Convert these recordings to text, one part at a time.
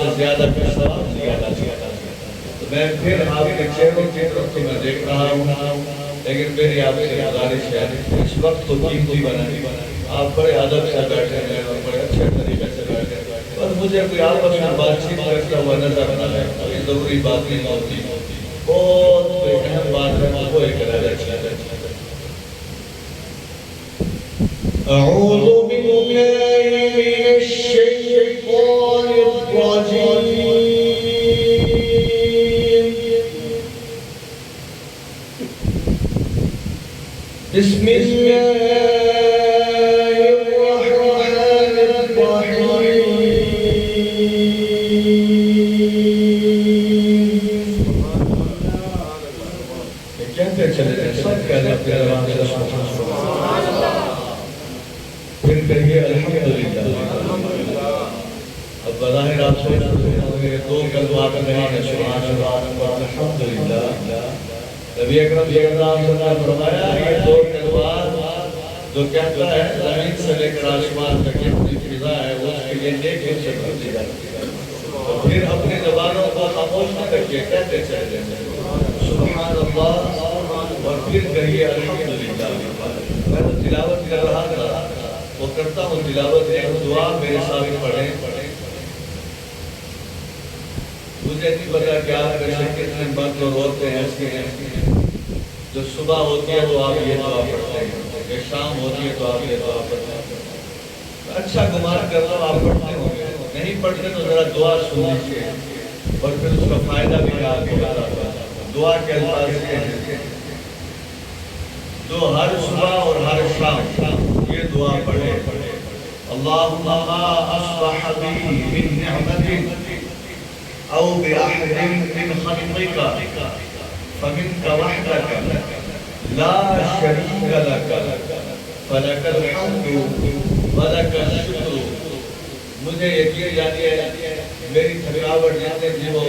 سے زیادہ کا ثواب زیادہ زیادہ۔ تو میں پھر آپ کے چہروں کی طرف تو میں دیکھ رہا ہوں، لیکن میری آپ سے گزارش ہے اس وقت تو قیمتی بنائیں، آپ بڑے ادب سے بیٹھے ہیں اور بڑے اچھے طریقے سے بیٹھے ہیں، اور مجھے کوئی آپس میں بات چیت کرتا ہوا نظر نہ آئے، کوئی ضروری بات نہیں ہوتی، بہت کوئی اہم بات ہے وہ ایک رہ جائے۔ اعوذ باللہ من الشیطان الرجیم، بسم اللہ الرحمن الرحیم۔ کہتے چلے جائیں، سب کہتے اپنے زبان سے سبحان اللہ، پھر کہیے الحمدللہ۔ اب بظاہر آپ سوچ رہے ہیں دو کلمات نہیں ہیں، سبحان اللہ اور الحمدللہ۔ نبی اکرم صلی اللہ علیہ وسلم نے فرمایا یہ دو کلمات جو کہتا ہے زمین سے لے کر آسمان تک جتنی فضا ہے وہ اس کے لیے نیکیوں سے بھر دی جاتی ہے۔ تو پھر اپنی زبانوں کو خاموش نہ رکھیے، کہتے چلے جائیں سبحان اللہ اور پھر کہیے الحمدللہ۔ میں تو تلاوت کر رہا تھا، وہ کرتا ہوں تلاوت، ایک دعا میرے سامنے پڑھیں، مجھے نہیں پتا کہ آپ میں سے کتنے مرد اور عورتیں ایسی ہیں جو صبح ہوتی ہے تو آپ یہ دعا پڑھتے ہیں، کہ شام ہوتی ہے تو آپ یہ دعا پڑھتے ہیں۔ اچھا گمان کرتا ہوں آپ پڑھتے ہوں گے، نہیں پڑھتے تو ذرا دعا سن لیجیے اور پھر اس کا فائدہ بھی آپ کو بتاتا۔ دعا کے الفاظ یہ ہیں جو ہر صبح اور ہر شام یہ دعا پڑھے، اللہم ما اصبح بی من نعمت او بأحد من خلقك فمنك وحدك لا شریک لك فلك الحمد ولك الشکر۔ مجھے یقین یعنی ہے میری تھکاوٹ جتنے بھی وہ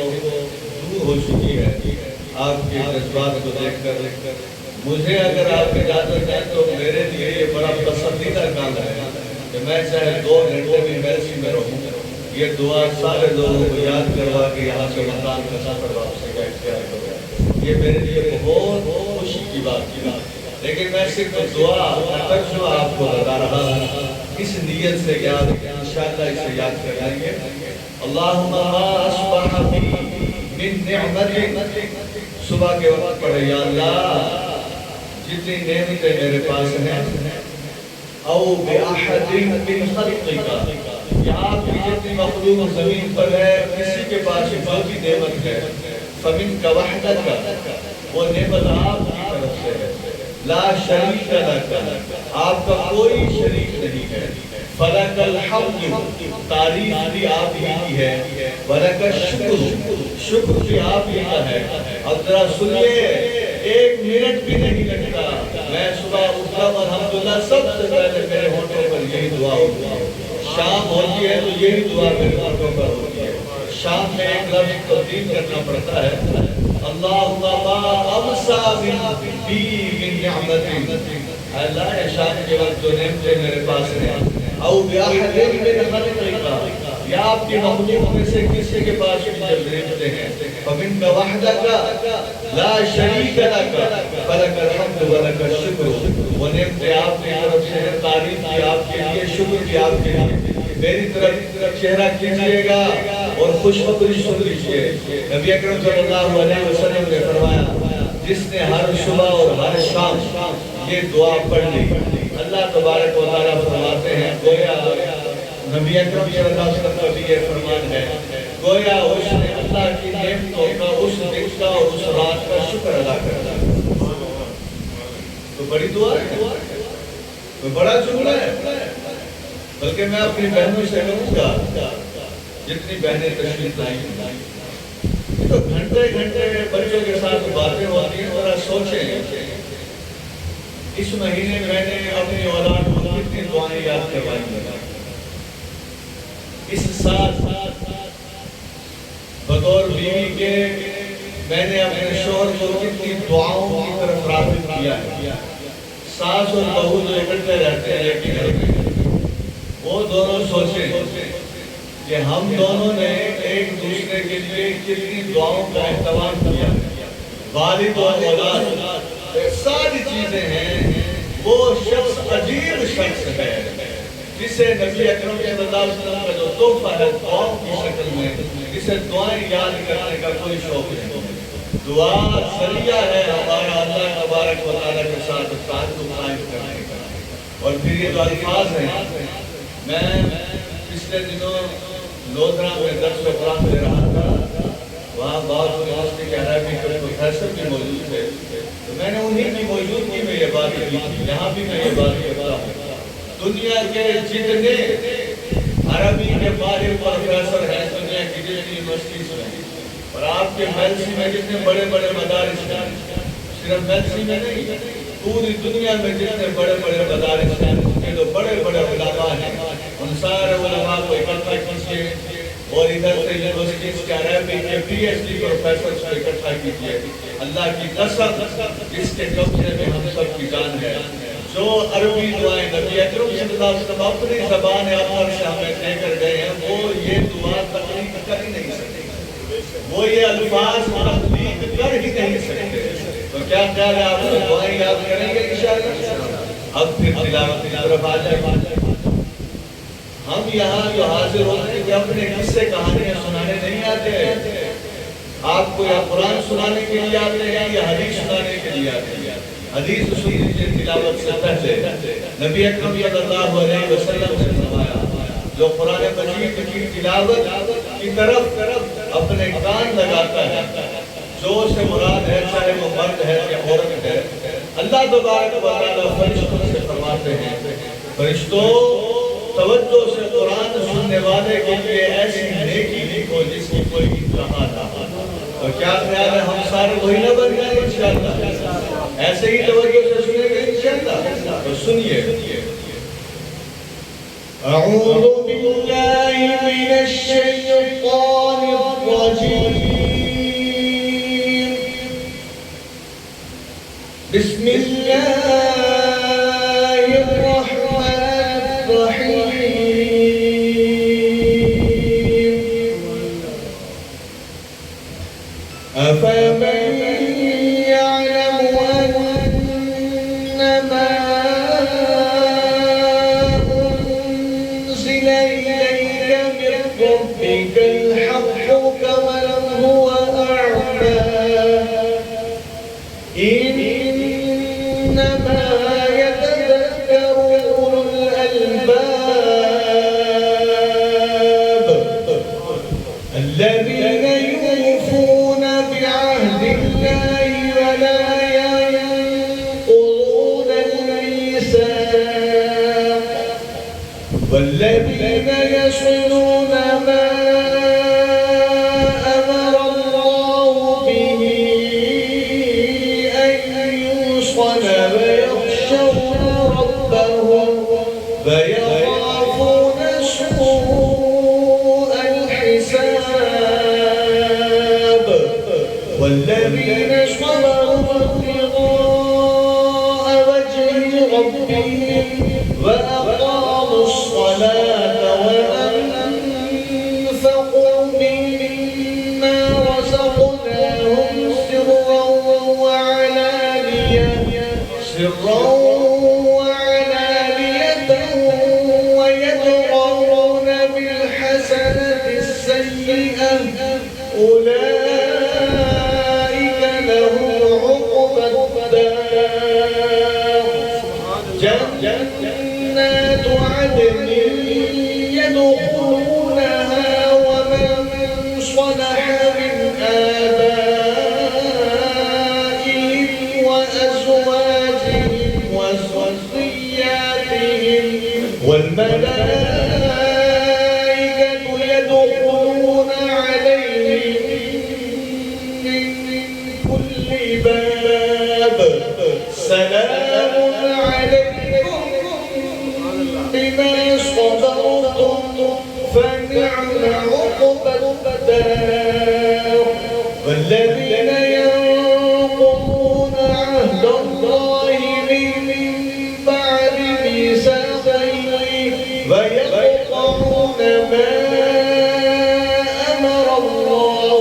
دور ہو چکی ہے آپ کے جذبات کو دیکھ کر۔ مجھے اگر آپ اجازت دیں تو میرے لیے یہ بڑا پسندیدہ کام ہے کہ میں چاہے 2 گھنٹے بھی میرسی میں رہوں، یہ دعا سارے لوگوں کو یاد کروا کے یہاں سے مکان کا سفر واپسی کا اختیار کروں، یہ میرے لیے بہت خوشی کی بات کی۔ لیکن میں صرف دعا ترجمہ آپ کو بتا رہا ہوں، اس نیت سے یاد انشاءاللہ اسے یاد کر لیں گے۔ اللہم ما اصبح بی من نعمت، صبح کے وقت پڑھے یا اللہ جتنی نعمتیں میرے پاس ہیں، او بأحد من خلقک، یا آپ کی جتنی مخلوق زمین پر ہے کسی کے پاس جو بھی نعمت ہے، فمنک وحدک، وہ نعمت آپ کی طرف سے ہے، لا شریک لک، آپ کا کوئی شریک نہیں ہے، فلک الحمد، تعریف بھی آپ ہی کی ہے، ولک الشکر، شکر بھی آپ ہی کا ہے۔ اب ذرا سنیے، 1 منٹ بھی نہیں لگتا، میں صبح اٹھتا ہوں الحمدللہ سب سے پہلے میرے ہونٹوں پر یہی دعا ہوتی ہے، شام ہوتی ہے تو یہی دعا میرے ہونٹوں پر ہوتی ہے۔ شام میں ایک لفظ تبدیل کرنا پڑتا ہے، اللہم ما امسا بی من نعمت، اللہ شام کے وقت جو نعمتیں میرے پاس ہیں، او بأحد من خلقک، یا آپ کی مخلوق میں سے کسی کے پاس بھی جب نعمتیں ہیں، فمنک وحدک لا شریک لک فلک الحمد ولک الشکر، وہ نعمتیں آپ کی طرف سے ہیں، تعریف بھی آپ کے لیے، شکر بھی آپ کے لیے۔ میری طرف چہرہ کیجئے گا اور خوشخبری سن لیجئے۔ نبی اکرم صلی اللہ علیہ وسلم نے فرمایا جس نے ہر صبح اور ہر شام یہ دعا پڑھ لی، اللہ تبارک و تعالیٰ فرماتے ہیں گویا نبی اکرم صلی اللہ علیہ وسلم کا بھی یہ فرمان ہے، گویا اس نے اللہ کی نعمتوں کا اس دن کا اور اس رات کا شکر ادا کرتا ہے۔ تو بڑی دعا ہے، تو بڑا جملہ ہے، بلکہ میں اپنی بہنوں سے کہوں گا جتنی بہنیں تشریف لائیں تو گھنٹے گھنٹے بچوں کے ساتھ باتیں ہوتی ہیں، ذرا سوچیں اس مہینے میں نے اپنی اولاد کو کتنی دعائیں یاد کروائی ہیں، اس سال بطور بیوی کے میں نے اپنے شوہر کو کتنی دعاؤں کی طرف راغب کیا ہے۔ ساس اور بہو جو اکٹھے رہتے ہیں ایک گھر میں، وہ دونوں سوچیں کہ ہم دونوں نے ایک کے لیے کتنی دعاؤں کا اہتمام کیا، والد و اولاد ساری چیزیں ہیں. وہ شخص عجیب شخص ہے جسے نبی اکرم صلی اللہ علیہ وسلم کا جو تحفہ ہے دعاؤں کی شکل میں، جسے دعائیں یاد کرنے کا کوئی شوق نہیں. دعا ذریعہ ہے ہمارا اللہ تبارک و تعالیٰ کے ساتھ تعلق قائم کرنے کا. اور پھر یہ جو الفاظ ہیں، میں پچھلے دنوں لودھرا میں درس قرآن دے رہا تھا، وہاں بعض یونیورسٹی کے عربی کے پروفیسر بھی موجود تھے، تو میں نے انہیں کی موجودگی میں یہ بات کی تھی. یہاں بھی میں یہ بات کرتا ہوں، دنیا کے جتنے عربی کے ماہر پروفیسر ہیں دنیا کی جتنی یونیورسٹیز میں، اور آپ کے میلسی میں جتنے بڑے بڑے مدارس ہیں، صرف میلسی میں نہیں، پوری دنیا میں جتنے بڑے بڑے مدارس ہیں، ان کے جو بڑے بڑے علماء ہیں، ان سارے علماء کو اکٹھا کیجیے اور ادھر سے یونیورسٹیز کے عربی کے پی ایچ ڈی پروفیسرز کو اکٹھا کیجیے. اللہ کی قسم جس کے قبضے میں ہم سب کی جان ہے، جو عربی دعائیں نبی اکرم صلی اللہ علیہ وسلم اپنی زبان اطہر سے ہمیں دے کر گئے ہیں، وہ یہ دعا تخلیق کر ہی نہیں سکتے، وہ یہ الفاظ تخلیق کر ہی نہیں سکتے. تو کیا خیال ہے آپ سے دعائیں یاد کریں گے انشاءاللہ؟ اب پھر تلاوت کی طرف آ جائے. ہم یہاں جو حاضر ہوتے ہیں اپنے قصے کہانیاں سنانے نہیں آتے. آپ کو یا قرآن سنانے کے لیے آتے ہیں یا حدیث سنانے کے لیے آتے ہیں. حدیث سن لیجیے تلاوت سے پہلے نبی اکرم صلی اللہ علیہ وسلم سے فرمایا، جو قرآن مجید کی تلاوت کی طرف اپنے کان لگاتا ہے، جو سے مراد ہے چاہے وہ مرد ہے یا عورت ہے، اللہ تبارک و تعالیٰ فرشتوں سے فرماتے ہیں، فرشتوں توجہ سے قرآن سننے والے کے لیے ایسی نیکی لکھو جس کی کوئی انتہا نہ ہو. تو کیا خیال ہے ہم سارے وہی نہ بن جائیں انشاءاللہ؟ ایسے ہی توجہ سے سنیں گے انشاءاللہ. تو سنیے، اعوذ باللہ من الشیطان الرجیم، بسم اللہ أفمن يعلم أنما أنزل إليك من ربك الحق كمن هو أعمى إنما يتذكر أولو الألباب الذين يوفون بعهد الله ولا ينقضون الميثاق والذين يصلون ما أمر الله به أن يوصل ويخشون ربهم ويخافون سوء الحساب والذين صبروا ابتغاء وجه ربهم وأقاموا الصلاة وأنفقوا مما رزقناهم سرا وعلانية ويدرؤون بالحسنة السيئة أولئك لهم عقبى الدار جنات عدن يدخلونها ومن صلح من آبائهم وأزواجهم وذرياتهم والملائكة يدخلون عليهم من كل باب سلام عليكم بما صبرتم فنعم عقبى الدار والذين ينقضون عهد الله من بعد ميثاقه ويقطعون ما أمر الله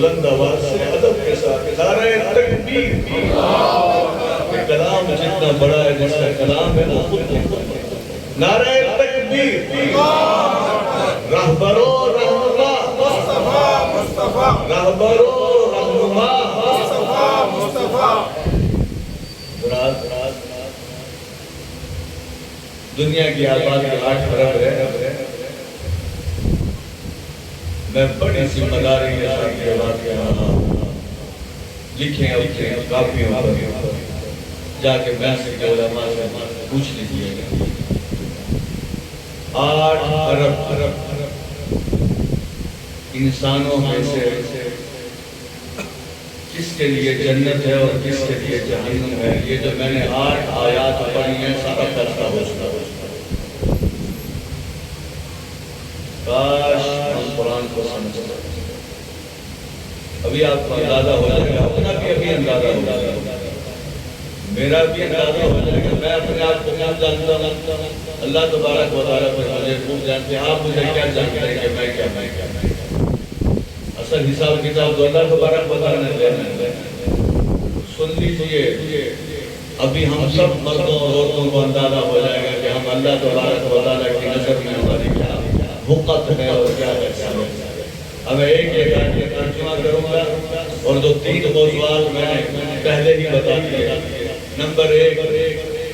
بلند آواز سے ادب کے ساتھ نعرہ تکبیر، کلام جتنا بڑا ہے جس کا کلام ہے وہ خود نعرہ تکبیر، رہبرو رہنما رہبرو رہنما دنیا کی آبادی 8 ارب ہے، میں بڑی ذمہ داری کے ساتھ یہ بات کہہ رہا ہوں، لکھیں کاپیوں پر جا کے محفل کے علماء سے پوچھ لیجیے گا، 8 ارب انسانوں میں سے کس کے لیے جنت ہے اور کس کے لیے جہنم ہے، یہ جو میں نے 8 آیات پڑھی ہیں سارا فیصلہ ہوتا ہے۔ کاش ہم قرآن کو سمجھتے، ابھی آپ کو اندازہ ہو جائے گا، اپنا بھی ابھی اندازہ ہو جائے گا، میرا بھی اندازہ ہو جائے گا، میں اپنے آپ کو خوب جانتا ہوں، اللہ تبارک و تعالیٰ پر مجھے خوب جانتے ہیں، آپ مجھے کیا جانتے ہیں کہ میں کیا اصل حساب کتاب تو اللہ تبارک و تعالیٰ نے دینا ہے۔ سن لیجئے، ابھی ہم سب مردوں اور عورتوں کو اندازہ ہو جائے گا کہ ہم اللہ تبارک و تعالیٰ کی نظر میں ہماری کیا حقت ہے اور کیا حیثیت ہے۔ اب میں ایک ترجمہ کروں گا اور جو 3 موضوعات میں نے پہلے ہی بتا دیے۔ نمبر 1،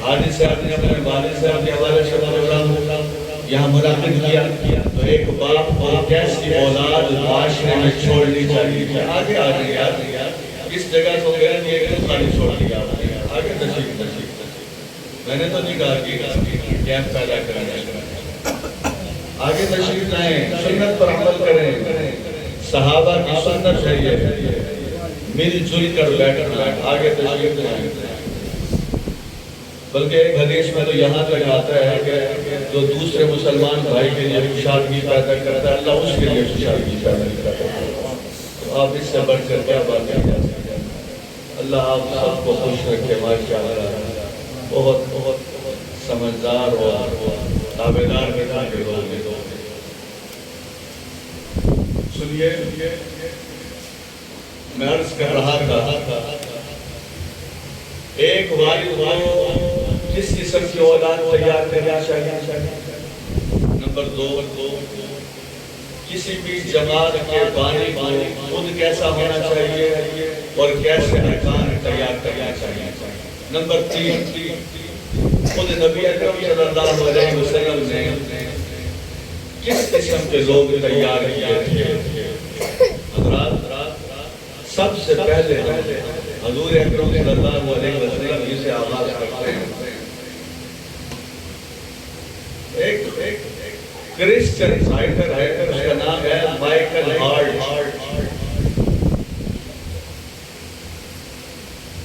حاجی صاحب نے اپنے والد صاحب کے حوالے سے پروگرام یہاں منعقد کیا، تو ایک باپ اور کیسی اولاد معاشرے میں چھوڑنی چاہیے، آگے آ جائے اس جگہ کو گئے نہیں ہے کہ خالی چھوڑ دیا، آگے تشریف میں نے تو نہیں کہا کہ کیمپ پیدا کرنا، آگے تشریف لائیں، سنت پر عمل کریں، صحابہ کی سنت ہے یہ، مل جل کر بیٹھنا، آگے تشریف لائیں۔ بلکہ ایک حدیث میں تو یہاں تک آتا ہے کہ جو دوسرے مسلمان بھائی کے لیے خوشحالی پیدا کرتا ہے اللہ اس کے لیے خوشحالی پیدا کرتا ہے، تو آپ اس سے بڑھ کر کیا بات کر سکتے ہیں۔ اللہ آپ سب کو خوش رکھے، ماشاءاللہ، بہت بہت سمجھدار اور تابعدار کے لوگ ہیں۔ سنیے، میں عرض کر رہا تھا ایک والد کو کس قسم کی اولاد تیار کرنا چاہیے۔ نمبر 2، کسی بھی جماعت کے بانی کو خود کیسا ہونا چاہیے اور کیسے ارکان تیار کرنا چاہیے۔ نمبر 3، خود نبی اکرم صلی اللہ علیہ وسلم نے کس قسم کے لوگ تیار کیے تھے۔ حضرات، سب سے پہلے حضور اکرم صلی اللہ علیہ وسلم جسے آغاز کرتے ہیں، ایک کرسچن رائٹر ہے، اس کا نام ہے مائیکل ہارٹ،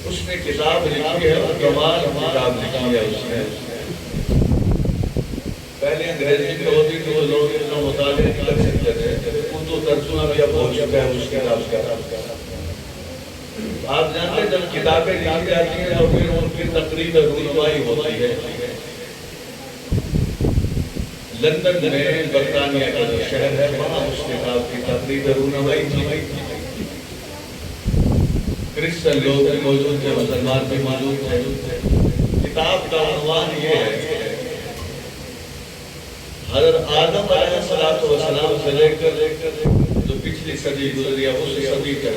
اس نے کتاب لکھی ہے، کمال کتاب لکھی ہے اس نے۔ پہلے انگریزی میں ہوتی تھی، وہ لوگ اتنا مطالعہ نہیں کر سکتے تھے، اردو ترجمہ بھی اب ہو چکا ہے اس کتاب کا۔ آپ جانتے ہیں جب کتابیں لکھی جاتی ہیں اور پھر ان کی تقریب رونمائی ہوتی ہے۔ لندن میں برطانیہ کا جو شہر ہے وہاں اس کتاب کی تقریب رونمائی تھی، کرسچن لوگ بھی موجود تھے، مسلمان بھی موجود تھے۔ کتاب کا عنوان یہ ہے، حضرت آدم علیہ السلام سے لے کر جو پچھلی صدی گزری ہے اس صدی تک،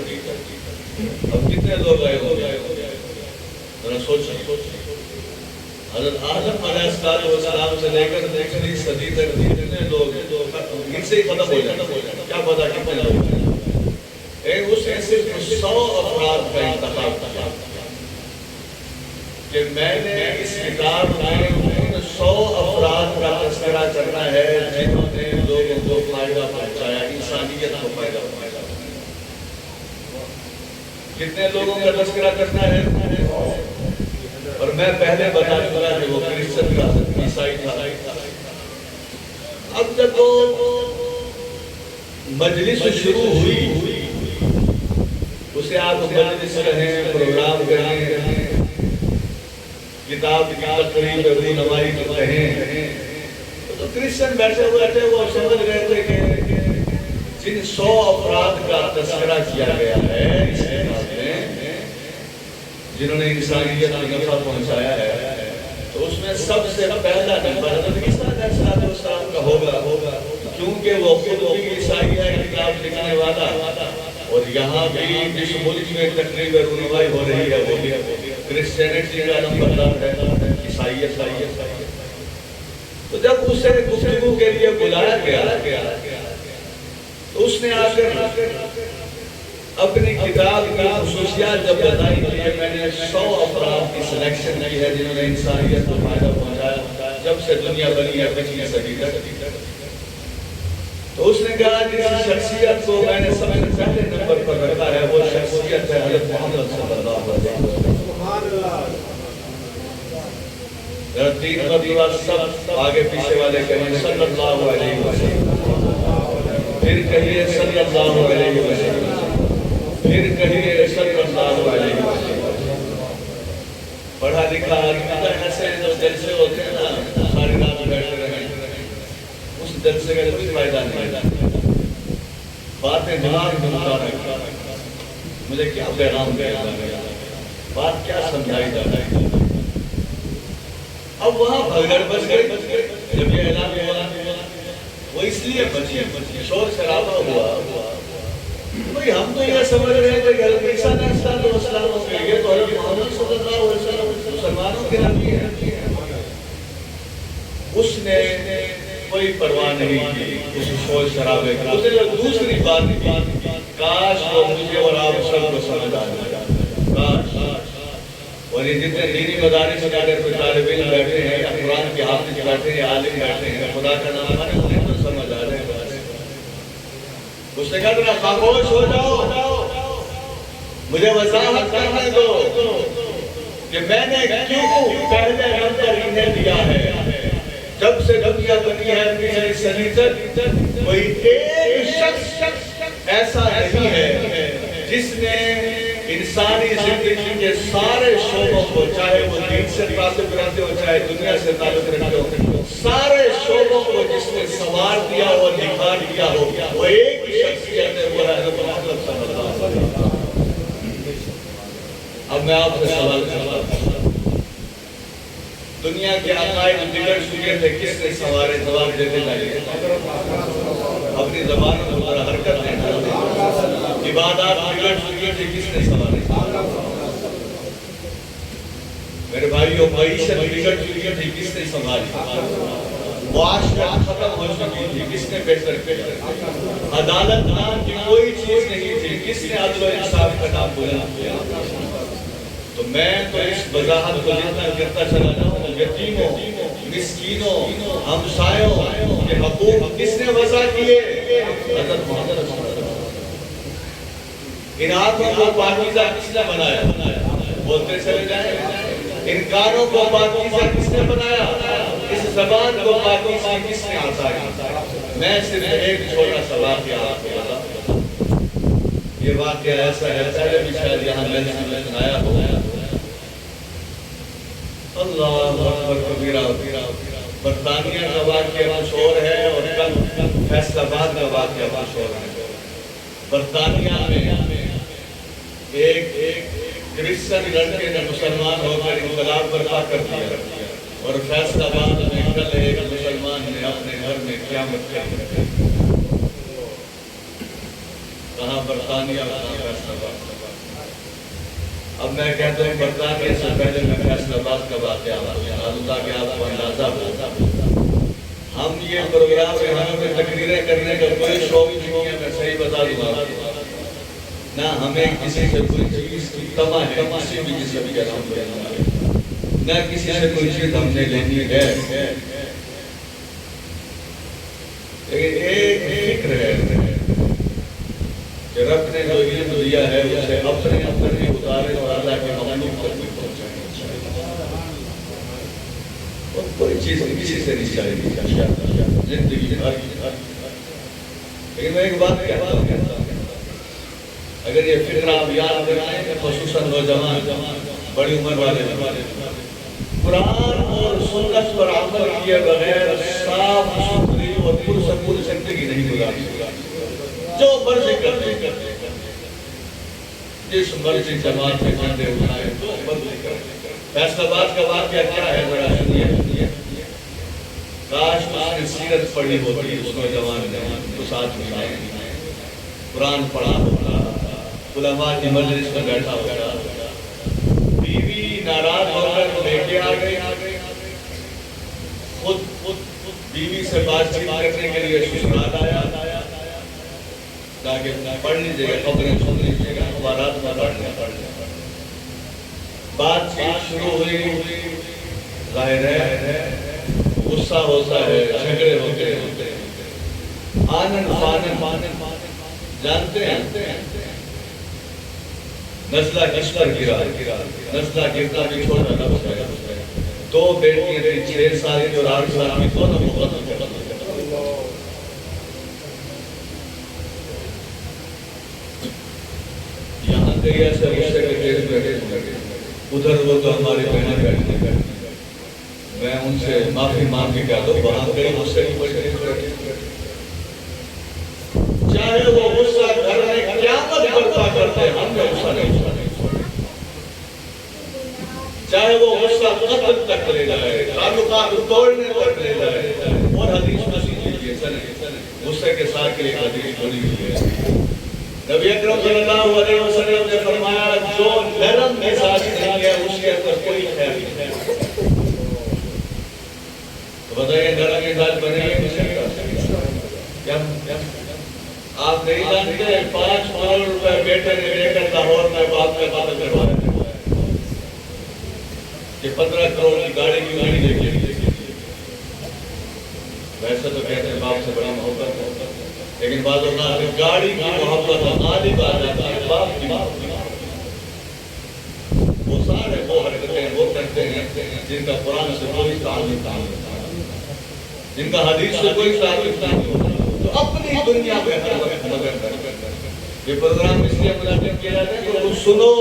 اب کتنے لوگ آئے ہو گئے، ذرا سوچیں، حضرت آدم علیہ السلام سے لے کر پچھلی صدی تک کتنے لوگ ان سے ہی ختم ہو جائے، کیا پتا کتنے لوگ ہیں۔ اس نے صرف 100 افراد کا انتخاب کیا کہ میں نے اس کتاب میں 100 افراد کا تذکرہ کرنا ہے جنہوں نے لوگوں کو فائدہ پہنچایا، انسانیت کو فائدہ پہنچایا۔ کتنے لوگوں کا تذکرہ کرنا ہے؟ اور میں پہلے بتا چکا کہ وہ کرسچن کا عیسائی تھا۔ اب جب وہ مجلس شروع ہوئی، اسے آپ مجلس کہیں، پروگرام کہیں، کتاب کی تقریب رونمائی کہیں، تو کرسچن بیٹھے ہوئے تھے، وہ سمجھ گئے تھے کہ جن 100 افراد کا تذکرہ کیا گیا ہے اس کتاب میں جنہوں نے انسانیت کو نفع پہنچایا ہے، تو اس میں سب سے پہلا نمبر حضرت عیسیٰ علیہ السلام کا ہوگا، کیونکہ وہ خود بھی عیسائی ہے، کتاب لکھنے والا، اور یہاں بھی جس ملک میں تقریب رونمائی ہو رہی ہے وہ بھی کرسچینٹی کا نمبردار ہے، عیسائیت۔ تو جب اسے گفتگو کے لیے بلایا گیا تو اس نے آ کر اپنی کتاب کی خصوصیات جب بتائی کہ میں نے 100 افراد کی سلیکشن کی ہے جنہوں نے انسانیت کو فائدہ پہنچایا جب سے دنیا بنی ہے 25 صدی تک، تو اس نے کہا جس شخصیت کو میں نے سب سے پہلے نمبر پر رکھا ہے وہ شخصیت ہے حضرت محمد صلی اللہ علیہ وسلم۔ تین مرتبہ سب آگے پیچھے والے کہیں صلی اللہ علیہ وسلم، پھر کہیے صلی اللہ علیہ وسلم، پھر کہیے صلی اللہ علیہ وسلم۔ پڑھا لکھا آدمی ایسے جو جلسے ہوتے ہیں نا ساری رات بیٹھے رہے، اس جلسے کا کوئی فائدہ نہیں، باتیں دماغ میں اتارے مجھے کیا پیغام دیا جا رہا ہے، بات کیا سمجھائی جا رہی ہے۔ اب وہاں بھگڑ بچ گئی، جب یہ اعلان ہوا وہ اس لیے بچی شور شرابہ ہوا، بھئی ہم تو یہ سمجھ رہے ہیں کہ حضرت عیسیٰ علیہ السلام ہو گئے، یہ تو حضرت محمد صلی اللہ علیہ وسلم مسلمانوں کے نبی ہیں۔ اس نے کوئی پرواہ نہیں کی اس شور شرابے کی، اس نے دوسری بات کی، کاش وہ مجھے اور آپ سب کو سمجھ آ جائے، کاش۔ اور یہ جتنے دینی مدارس کے اگر کوئی طالب علم بیٹھے ہیں یا قرآن کے حافظ بیٹھے ہیں یا عالم بیٹھے ہیں، خدا کا نام ہے انہیں تو سمجھ آ رہے ہیں۔ اس نے کہا تھا خاموش ہو جاؤ، مجھے وضاحت کرنے دو کہ میں نے کیوں پہلے نمبر انہیں دیا ہے۔ جب سے دنیا بنی ہے 20 صدی تک کوئی ایک شخص ایسا نہیں ہے جس نے انسانی زندگی کے سارے شعبوں کو، چاہے وہ دین سے تعلق رکھتے ہو چاہے دنیا سے تعلق رکھتے ہو، سارے شعبوں کو جس نے سنوار دیا اور نکھار دیا ہو، وہ ایک ہی شخصیت ہے، وہ ہے حضرت محمد صلی اللہ علیہ وسلم۔ اب میں آپ سے سوال کرتا ہوں، دنیا کے عقائد بگڑ چکے تھے، کس نے سنوارے؟ جواب دیتے جائیے، اپنی زبانوں کو ذرا حرکت دینا۔ عبادات بگڑ چکی تھی، کس نے سنوارے؟ میرے بھائیوں، معیشت بگڑ چکی تھی، کس نے سنبھالی؟ معاشرت ختم ہو چکی تھی، کس نے بہتر کیا؟ عدالت نام کی کوئی چیز نہیں تھی، کس نے عدل و انصاف کا نام بلند کیا؟ تو میں تو اس وضاحت کو جتنا کرتا چلا جاؤں، یتیموں، مسکینوں، ہمسایوں کے حقوق کس نے وضع کیے؟ حضرت محمد صلی اللہ علیہ وسلم۔ ان آنکھوں کو پاکیزہ کس نے بنایا؟ بولتے چلے جائیں۔ ان کانوں کو پاکیزہ کس نے بنایا؟ اس زبان کو پاکیزہ کس نے عطا کیا؟ میں صرف ایک چھوٹا سا واقعہ آپ کو بتاتا ہوں۔ یہ واقعہ ایسا ہے، پہلے بھی شاید یہاں میں نے سنایا ہو۔ اللہ اکبر کبیرہ۔ برطانیہ کا واقعہ کچھ اور ہے اور کل فیصل آباد کا واقعہ کچھ اور ہے۔ برطانیہ میں ایک کرسچن لڑکے نے مسلمان ہو کر انقلاب برپا کر دیا اور فیصل آباد میں کل ایک مسلمان نے اپنے گھر میں قیامت کر دی۔ کہاں برطانیہ، کہاں فیصل آباد۔ اب میں کہتا ہوں برطانیہ سے پہلے میں فیصل آباد کا واقعہ اللہ کہ آپ کو اندازہ ہو۔ ہم یہ پروگرام میں ہمیں تقریریں کرنے کا کوئی شوق نہیں ہے، میں صحیح بتا دوں آپ کو۔ نہ ہمیں کسی سے کوئی چیز کی تمہ ہے، کسی بھی جسم کے نام پر نہ کسی سے کوئی چیز ہم نے لینی ہے، لیکن ایک فکر ہے کہ رب نے جو علم دیا ہے اسے اپنے اندر بھی اتارے اور اللہ کے مخلوق تک بھی پہنچائے۔ اور کوئی چیز کسی سے نہیں چاہیے زندگی بھر۔ لیکن میں ایک بات کہتا ہوں، اگر یہ فکر آپ یاد رکھیں کہ خصوصاً نوجوان، بڑی عمر والے قرآن اور سنت پر عمل کیے بغیر صاف ستھری اور پرسکون زندگی نہیں گزار سکتے۔ جو مرضی کرتے جس مرضی جماعت کے جھنڈے اٹھائے جو مرضی کرتے. فیصل آباد کا واقعہ کیا ہے ذرا سنیے. کاش اس نے سیرت پڑھی ہوتی اس نوجوان نے تو ساتھ میں قرآن پڑھا ہوتا, علماء کی مجلس میں بیٹھا ہوتا. بیوی ناراض ہو کر لے کے آ گئی, خود بیوی سے بات چیت کرنے کے لیے سسرال آیا تاکہ پڑھ لیجیے گا, خبریں سن لیجیے گا, اخبارات میں پڑھ لیں. بات چیت شروع ہوئی, ظاہر ہے غصہ ہوتا ہے, جھگڑے ہوتے ہیں, آنن فانن جانتے ہیں. نزلہ کس پر گرا, نزلہ گرنا بھی چھوٹا لفظ ہے. دو بیٹیاں تھیں, 6 سال کی اور 8 سال کی, دونوں مقدم کر دیا. یہاں گئی ایسے غصے کے تیز بیٹھے لگے, ادھر وہ تو ہماری بہنیں بیٹھنے, میں ان سے معافی مانگ کے کہا دو, وہاں گئی غصے کی بیٹھے. چاہے وہ غصہ گھر میں قیامت برپا کرتے, ہم نے غصہ نہیں چھوڑا. چاہے وہ غصہ قتل تک لے جائے, تعلقات توڑنے تک لے جائے. اور حدیث میں سنیے, غصے کے ساتھ ایک حدیث بنی ہوئی ہے. نبی اکرم صلی اللہ علیہ وسلم نے فرمایا جو نرم مزاج نہیں ہے اس کے اندر کوئی خیر نہیں. تو بتائیے نرم مزاج بنے گے کیا؟ آپ نہیں جانتے 5 کروڑ روپے بیٹے نے لے کر لاہور میں باپ میں قتل کروایا کہ 15 کروڑ کی گاڑی کیوں نہیں لے کے. ویسے تو کہتے ہیں باپ سے بڑی محبت ہے, لیکن بعض اوقات گاڑی کی محبت غالب آ جاتی ہے باپ کی محبت. وہ سارے وہ حرکتیں وہ کرتے ہیں جن کا قرآن سے کوئی تعلق نہیں, جن کا حدیث سے کوئی تعلق نہیں ہوتا. تو اپنی دنیا میں ہر وقت مدد کرتے. یہ پروگرام اس لیے منعقد کیا جاتا ہے کہ وہ سنو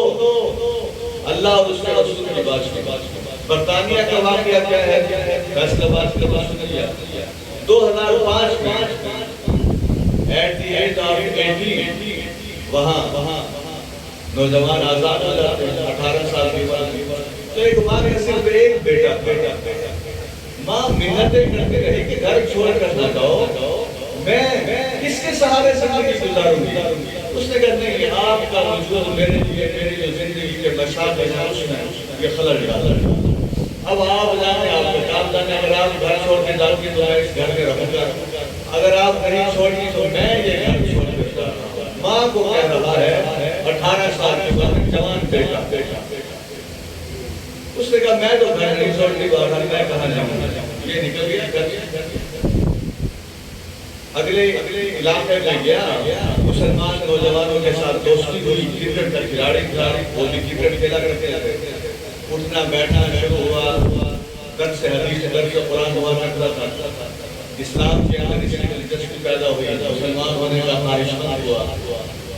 اللہ اور اس کے رسول کی بات. برطانیہ کا واقعہ کیا ہے, فیصل آباد کا بات سنیا. 2005 میں ایٹ دی ایج آف 18 وہاں نوجوان آزاد ہو جاتے ہیں 18 سال کی عمر. تو ایک ماں کا صرف ایک بیٹا, ماں محنتیں کرتے رہی کہ گھر چھوڑ کر نہ جاؤ, میں کس کے سہارے زندگی گزاروں گی. اس نے کہا نہیں, آپ کا وجود میرے لیے میری جو زندگی کے مشاغل ہیں اس میں یہ خلل ڈالا. اب آپ جانے, آپ کا کام جانے, اگر آپ گھر چھوڑ کے جاؤ گی تو میں اس گھر میں رہوں گا, اگر آپ نہیں چھوڑی تو میں یہ گھر چھوڑ کے جا رہا ہوں. ماں کو کہہ رہا ہے 18 سال کی عمر جوان بیٹا. اس نے کہا میں تو گھر نہیں چھوڑتی, باہر میں کہاں جاؤں گا. یہ نکل گیا گھر. اگلے علاقے میں گیا, مسلمان نوجوانوں کے ساتھ دوستی ہوئی. کرکٹ کا کھلاڑی تھا, وہ بھی کرکٹ کھیلا کرتے تھے. اٹھنا بیٹھنا شروع ہوا, درس حدیث درس قرآن ہوا کرتا تھا. اسلام کے اندر اس کی دلچسپی پیدا ہوئی, مسلمان ہونے کا خواہش مند ہوا.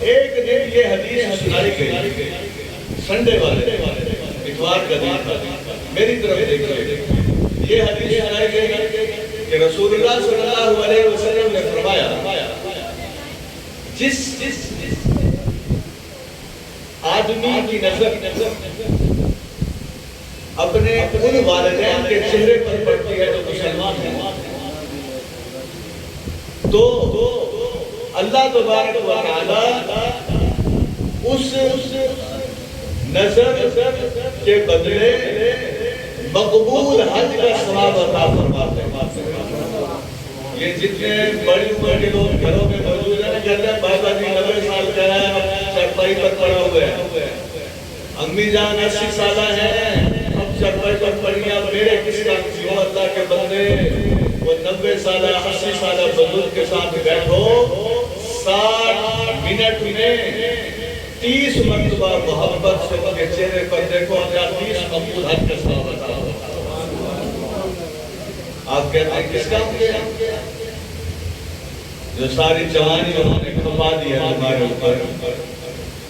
ایک دن یہ حدیث سنائی گئی, سنڈے والے اتوار کا دن تھا, میری طرف دیکھیے. یہ حدیث سنائی گئی کہ رسول اللہ صلی اللہ علیہ وسلم نے فرمایا جس آدمی کی نظر اپنے ان والدین کے چہرے پر پڑتی ہے جو مسلمان ہیں, تو اللہ تبارک و تعالی اس نظر کے بدلے مقبول حج کا ثواب عطا فرماتے ہیں. یہ جتنے بڑی عمر کے لوگ گھروں میں موجود ہیں, کہتے ہیں بابا جی 90 سال کا ہے, چرپائی پر پڑا ہوا ہے, امی جان 80 سالہ ہیں, اب چرپائی پر پڑی ہیں, میرے کس کا کیوں. اللہ کے بندے وہ 90 سالہ 80 سالہ بزرگ کے ساتھ بیٹھو, 60 منٹ میں 30 مرتبہ محبت سے ان کے چہرے پر دیکھو, اور 30 مقبول حج کا ثواب عطا ہوگا. آپ کہتے ہیں کس کام کے ہیں؟ جو ساری جوانی انہوں نے کھپا دی ہے تمہارے اوپر,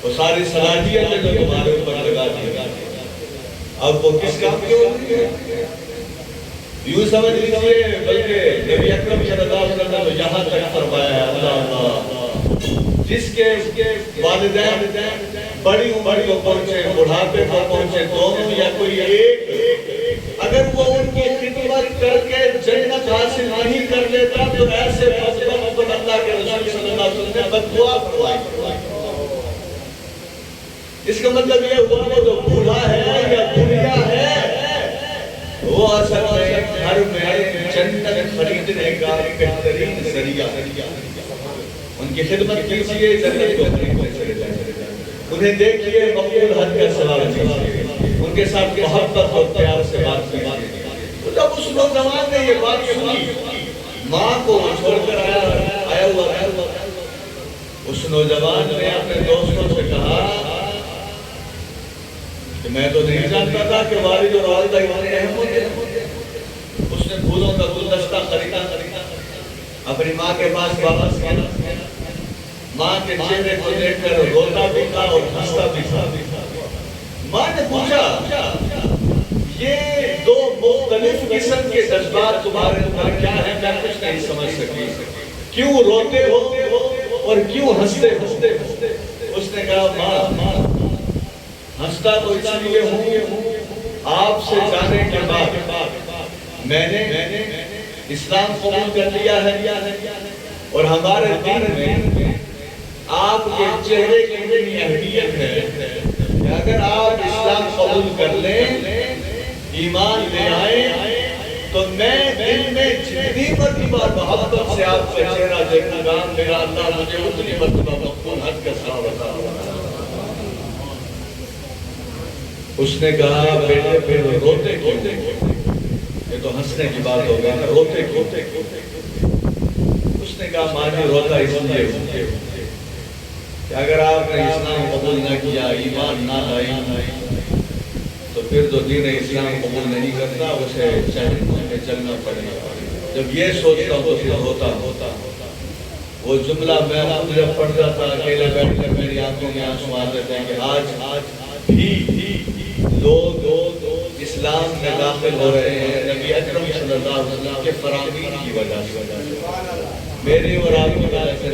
وہ ساری صلاحیتیں جو تمہارے اوپر لگا دی ہے, اب وہ کس کام کے ہوتی ہے؟ یوں سمجھ لیجیے, بلکہ نبی اکرم صلی اللہ علیہ وسلم نے یہاں تک فرمایا ہے, اللہ اللہ جس کے والدین بڑی عمر کو پہنچے، بڑھاپے کو پہنچے، دونوں یا کوئی ایک، اگر وہ ان کی خدمت کر کے جنت حاصل نہیں کر لیتا تو ایسے بدبخت پر اللہ کے رسول صلی اللہ علیہ وسلم نے بددعا فرمائی۔ اس کا مطلب یہ ہوا وہ جو بوڑھا ہے یا بوڑھیا ہے وہ اصل میں گھر میں جنت خریدنے کا بہترین ذریعہ۔ ان کی خدمت کیجیے، جنت کو خریدنے چلے جائیں، انہیں دیکھیے، مقبول حد کا سلام کیجیے، ان کے ساتھ محبت اور پیار سے بات کیجیے۔ تو جب اس نوجوان نے یہ بات سنی، ماں کو چھوڑ کر آیا ہوا ہے، اس نوجوان نے اپنے دوستوں سے کہا کہ میں تو نہیں جانتا تھا کہ والد اور والدہ اتنے اہم ہوتے ہیں۔ اس نے پھولوں کا گلدستہ خریدا، اپنی ماں کے پاس واپس گیا، ماں کے چہرے کو دیکھ کر روتا بھی تھا اور ہنستا بھی تھا۔ ماں نے پوچھا یہ دو مختلف قسم کے جذبات تمہارے اندر کیا ہیں؟ میں کچھ نہیں سمجھ سکی، کیوں روتے ہو اور کیوں ہنستے ہو؟ اس نے کہا ماں ہنستا تو اس لیے ہوں آپ سے جانے کے بعد میں نے اسلام قبول کر لیا ہے اور ہمارے دین میں آپ کے چہرے کی اتنی اہمیت ہے کہ اگر آپ اسلام قبول کر لیں، ایمان لے آئیں، تو میں دل میں جتنی مرتبہ محبت سے آپ کا چہرہ دیکھوں گا، میرا اللہ مجھے اتنی مرتبہ مقبول حد کا ثواب عطا ہوگا۔ اس نے کہا بیٹے پھر روتے کیوں؟ یہ تو ہنسنے کی بات ہو گئی، روتے کیوں؟ اس نے کہا ماں جی روتا اس لیے کہ اگر آپ نے اسلام قبول نہ کیا، ایمان نہ لائی، تو پھر جو دین اسلام قبول نہیں کرتا اسے جہنم میں جلنا پڑے گا۔ جب یہ سوچتا ہوں تو پھر ہوتا وہ جملہ میں جب پڑھتا تھا اکیلے بیٹھ کر میری آنکھوں میں آنسو آتے تھے کہ آج بھی لوگ اسلام میں داخل ہو رہے ہیں نبی اکرم صلی اللہ علیہ وسلم کے فرامین کی وجہ سے، میرے اور آپ کی وجہ سے،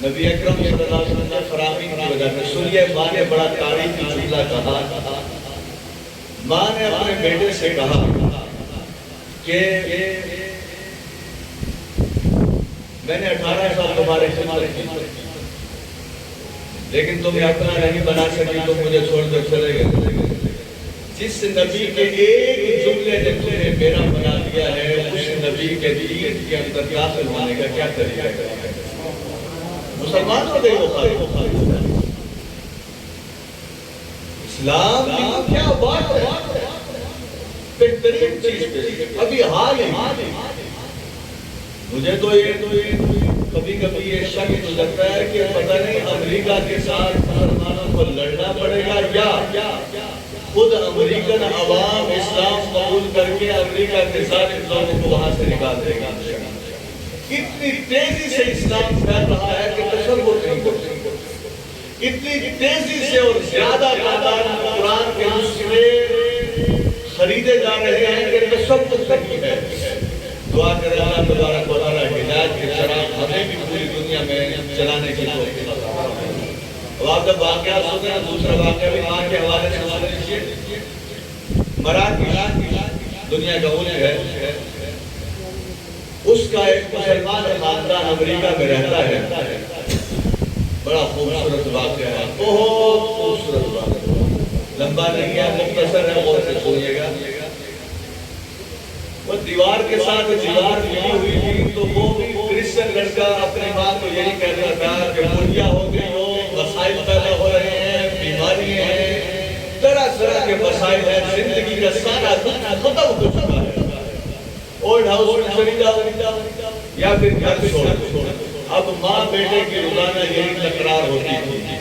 نبی اکرم صلی اللہ علیہ وسلم کے فرامین کی وجہ سے۔ سنیے ماں نے بڑا تاریخی جملہ کہا، ماں نے اپنے بیٹے سے کہا کہ میں نے 18 سال تمہارے خدمت کی، لیکن تم اپنا نہیں بنا سکی، تم مجھے چھوڑ کر چلے گئے۔ جس نبی کے ایک جملے نے تمہیں میرا بنا دیا ہے، اس نبی کے دین کے اندر داخل ہونے کا کیا طریقہ ہے؟ مسلمان ہو گئی وہ خالی اسلام کی کیا بات ہے، بہترین چیز پہ ابھی حال ہی مجھے تو یہ کبھی کبھی یہ شک گزرتا ہے کہ پتہ نہیں امریکہ کے ساتھ مسلمانوں کو لڑنا پڑے گا یا خود امریکن عوام اسلام قبول کر کے امریکہ کے ساتھ لوگوں کو وہاں سے نکال دے گا۔ اتنی تیزی سے اسلام پھیل رہا ہے کہ تصور نہیں کر سکتے، اتنی تیزی سے اور زیادہ تعداد میں قرآن کے نسخے خریدے جا رہے ہیں کہ تصور نہیں ہے۔ دعا کرے اللہ تبارک و تعالی ہدایت کے چراغ ہمیں بھی پوری دنیا میں چلانے کی توفیق عطا فرمائے۔ اب آپ جب واقعات سنتے ہیں، دوسرا واقعہ بھی ماں کے حوالے سے سن لیجیے۔ مراکش دنیا کا ملک ہے، اس کا ایک مسلمان خاندان امریکہ میں رہتا ہے۔ بڑا خوبصورت واقعہ ہے، بہت خوبصورت واقعہ، لمبا نہیں ہے، مختصر ہے، غور سے سنیے گا۔ وہ دیوار کے ساتھ دیوار ملی ہوئی تھی، تو وہ کرسچن لڑکا اپنی ماں کو یہی کہتا تھا کہ بوڑھیا ہو گئی ہو، مسائل پیدا ہو رہے ہیں، بیماری ہیں، طرح طرح کے مسائل ہیں، زندگی کا سارا دن ختم ہو چکا ہے، اولڈ ہاؤس میں چلی جاؤ یا پھر گھر چھوڑ۔ اب ماں بیٹے کی روزانہ یہی تکرار ہوتی تھی۔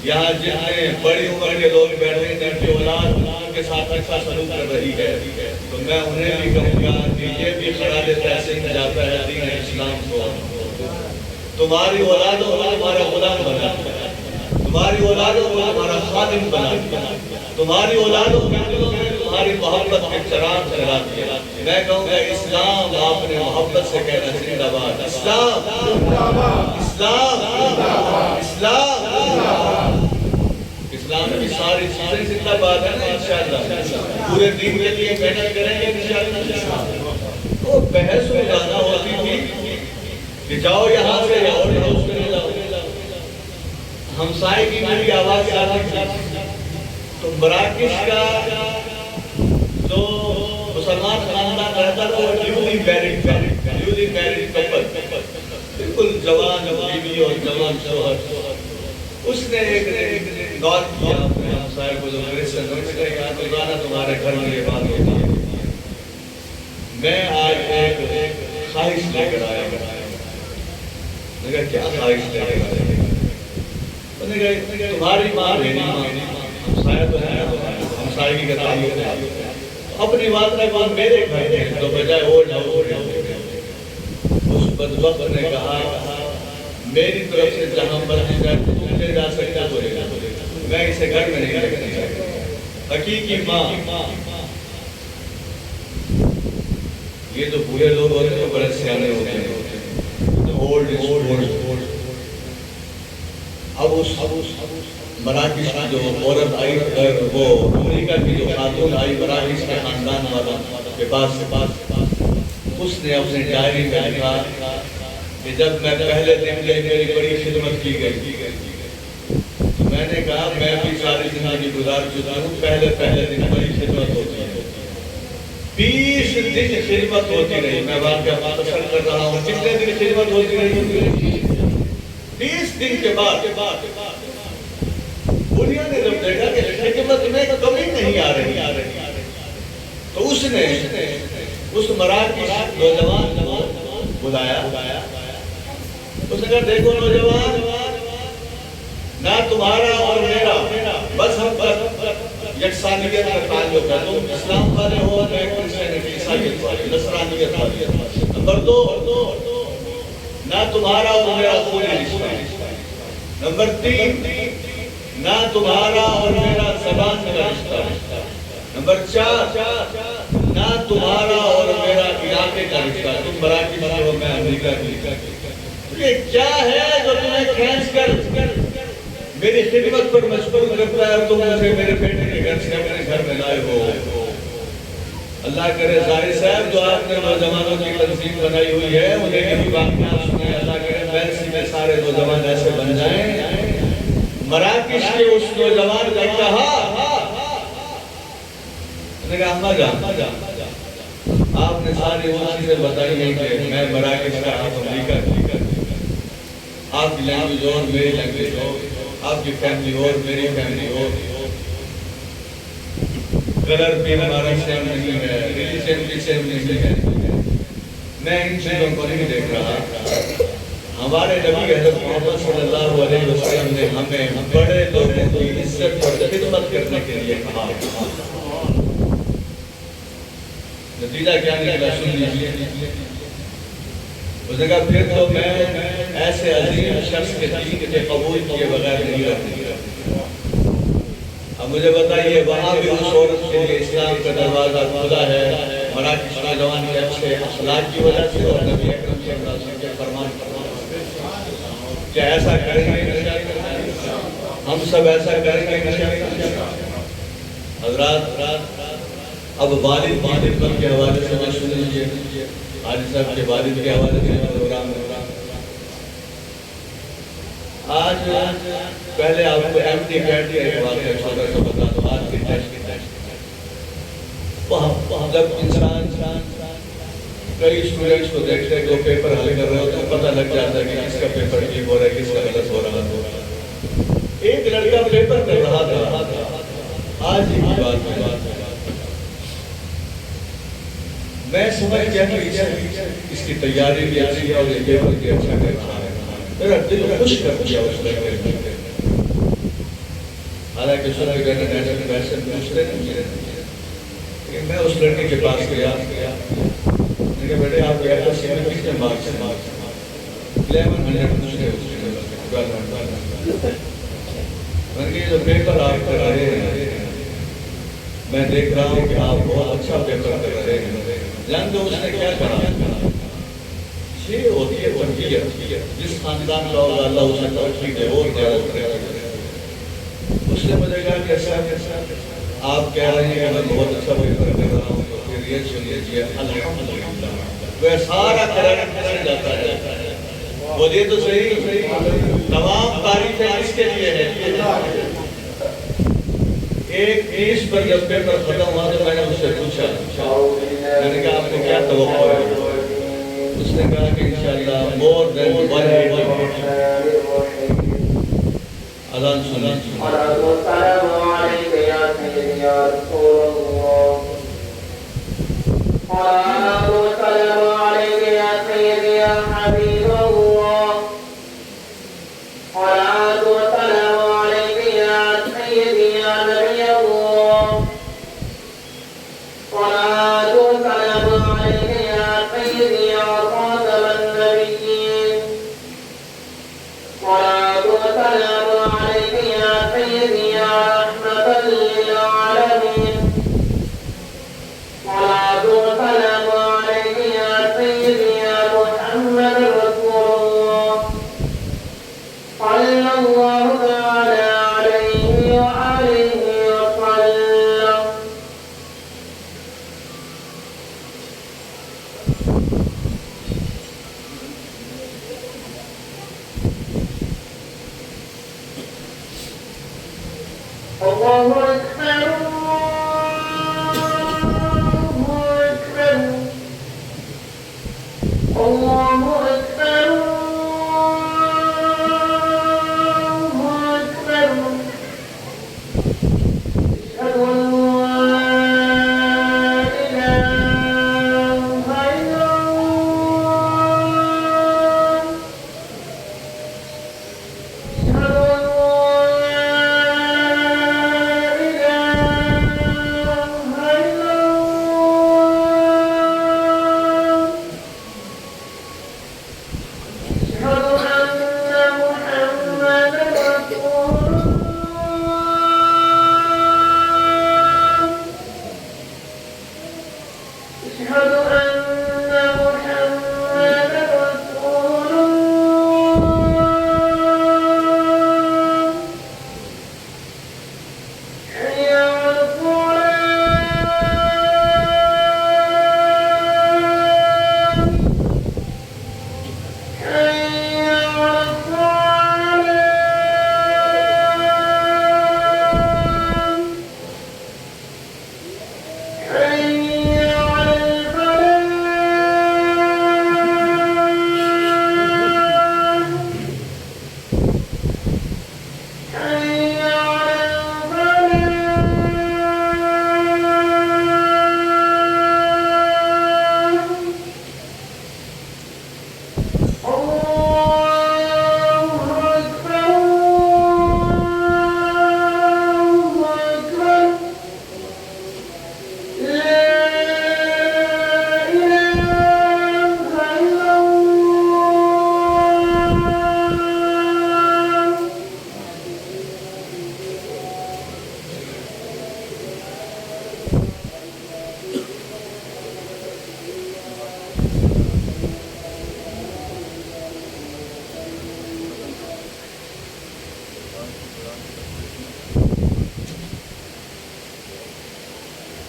یہاں جتنے بڑی عمر کے لوگ بیٹھے ہیں جن کی اولاد کے ساتھ اچھا سلوک کر رہی ہے، تو میں انہیں بھی کہوں گا کہ یہ بھی خراج تحسین جاتا ہے دین اسلام کو۔ تمہاری اولادوں کو تمہارا غلام بنا دیا، تمہاری اولادوں کو تمہارا خادم بنا دیا، تمہاری اولادوں کے دلوں میں تمہاری محبت کے چراغ جلا دیے. میں کہوں گا اسلام آپ نے محبت سے کہنا زندہ باد. اسلام اسلام اسلام اسلام کی ساری چیزیں زندہ باد ہیں نا انشاءاللہ. پورے دین کے لیے محنت کریں گے انشاءاللہ. وہ بحث روزانہ ہوتی تھی کہ جاؤ یہاں سے اور روز کرے جاؤ. ہمسائے کی میری آواز آتی تھی تو مراکش کا جو مسلمان خاندان رہتا تھا وہ نیولی میرڈ کپل, بالکل جوان بیوی اور جوان شوہر. اس نے ایک دعوت کیا اپنے ہمسائے کو جو میرے سے کہا روزانہ تمہارے گھر میں یہ بات ہوتی ہے. میں آج ایک خواہش لے کر آیا. میں نے کہا کیا خواہش لے کر آیا؟ میں نے کہا تمہاری ماں میری ماں, ہمسایہ تو ہے, ہمسائے کی تعلق ہے, اپنی والدہ کو میرے گھر میں تو بجائے وہ جاؤ. اس بدبخت نے کہا میری طرف سے جہاں مرضی جائے تم لے جا سکتا تو لے جا, میں اسے گھر میں نہیں رکھنا چاہتا. حقیقی ماں. یہ جو بوڑھے لوگ ہوتے ہیں بڑے سیانے ہوتے ہیں, اب اس مراکش کی جو عورت آئی, وہ امریکہ کی جو خاتون آئی مراکش کے خاندان والا کے پاس, اس نے اپنے ڈائری میں لکھا کہ جب میں پہلے دن گئی میری بڑی خدمت کی گئی. تو میں نے کہا میں بھی ساری زندگی گزار چکا ہوں, پہلے دن بڑی خدمت ہوتی ہے, 20 دن خدمت ہوتی رہی. میں واقعہ مختصر کر رہا ہوں. کتنے دن خدمت ہوتی رہی؟ 20 دن کے بعد دنیا نے جب دیکھا کہ خدمت میں کمی نہیں آ رہی تو اس نے اس مراکش نوجوان بلایا. اس نے کہا دیکھو نوجوان, نہ تمہارا اور میرا بس ہم یکسانیت کا تعلق ہے. تم اسلام والے ہو, میں کرسچینٹی عیسائیت والے, نصرانیت والے. نمبر 2, نہ تمہارا اور میرا کوئی رشتہ. نمبر 3, نہ تمہارا اور میرا زبان کا رشتہ. نمبر 4, نہ تمہارا اور میرا علاقے کا رشتہ. تم مراکش ہو, میں امریکہ کی. یہ کیا ہے جو تمہیں کھینچ کر میری خدمت پر مجبور کرتا ہے اور تم مجھے میرے بیٹے کے گھر سے اپنے گھر میں لائے ہو؟ اللہ کرے ظاہر صاحب جو آپ نے نوجوانوں کی تنظیم بنائی ہوئی ہے انہیں یہی واقعات سنیں. اللہ کرے ویسی میں سارے نوجوان ایسے بن جائیں. مراکش کے اس نوجوان نے کہا, نے کہا اما جان آپ نے ساری وہ چیزیں بتائی ہیں کہ میں مراکش کا, آپ امریکہ کی, آپ کی لینگویج اور میری لینگویج اور, آپ کی فیملی اور میری فیملی اور, کلر بھی ہمارا سیم نہیں ہے, ریلیجن بھی سیم نہیں ہے. میں ان چیزوں کو نہیں دیکھ رہا. ہمارے نبی حضرت محمد صلی اللہ علیہ وسلم نے ہمیں بڑے لوگوں کی عزت اور خدمت کرنے کے لیے کہا. نتیجہ کیا نکلا سن لیجیے. اس نے کہا پھر تو میں ایسے عظیم شخص کے دین کے قبول کیے بغیر نہیں رہتا. اب مجھے بتائیے وہاں بھی اس عورت کے لیے اسلام کا دروازہ کھلا ہے مراکش نوجوان کے اچھے اخلاق کی وجہ سے اور نبی اکرم صلی اللہ علیہ وسلم کے فرمان پر. کیا ایسا کریں گے؟ ہم سب ایسا کریں گے انشاءاللہ. حضرات اب والد کے حوالے سے میں سن لیجیے. حاجی صاحب کے والد کے حوالے سے پروگرام آج پہلے آپ کو ایم ٹی کیٹ کا ایک واقعہ چھوٹا سا بتا دو. آج کی ٹیسٹ جب انسان کئی اسٹوڈنٹس کو دیکھتے ہیں جو پیپر حل کر رہے ہوتے ہیں پتہ لگ جاتا ہے کہ کس کا پیپر ٹھیک ہو رہا ہے کس کا غلط ہو رہا ہے. ایک لڑکا پیپر کر رہا تھا آج ہی کی بات میں. میں سمجھ گیا کہ اس کی تیاری بھی اچھی ہے اور یہ پیپر بھی اچھا کر رہا ہے. میرا دل خوش کر دیا اس لڑکے نے. حالانکہ اس لڑکے نے نیشنل پیسے دوسرے نہیں ہے لیکن میں اس لڑکے کے پاس گیا. میں نے کہا بیٹے آپ ایف ایس سی میں کتنے مارکس ہیں؟ 1100 دوسرے میں نے کہا جو پیپر آپ کر رہے ہیں میں دیکھ رہا ہوں کہ آپ بہت اچھا پیپر کر رہے ہیں. جانتے ہو اس نے کیا کرا؟ یہ ہوتی ہے تربیت. جس خاندان کا ہوگا اللہ اسے توفیق دے اور زیادہ کرے. اس نے مجھے کہا کیسا آپ کہہ رہے ہیں کہ میں بہت اچھا پیپر کر رہا ہوں تو پھر یہ سن لیجیے الحمدللہ. وہ سارا کریڈٹ مل جاتا ہے. بولیے تو صحیح. تمام تعریفیں کس کے لیے ہے؟ ایک 30 پر جب پیپر ختم ہوا تو میں نے اس سے پوچھا, میں نے کہا آپ کو کیا توقع ہے؟ اس نے کہا کہ انشاءاللہ more than 180. اذان سنیں. السلام علیکم یا سیدی یا رسول اللہ. السلام علیکم یا سیدی یا حبیب اللہ. السلام علیکم یا سیدی یا نبی اللہ. السلام علیکم یا سیدی یا خاتم النبیین. السلام علیکم یا سیدی یا رحمۃ للعالمین. السلام علیکم یا سیدی یا محمد رسول اللہ صلی اللہ تعالی علیہ وآلہ وسلم. اللہ اکبر اللہ اکبر اللہ اکبر.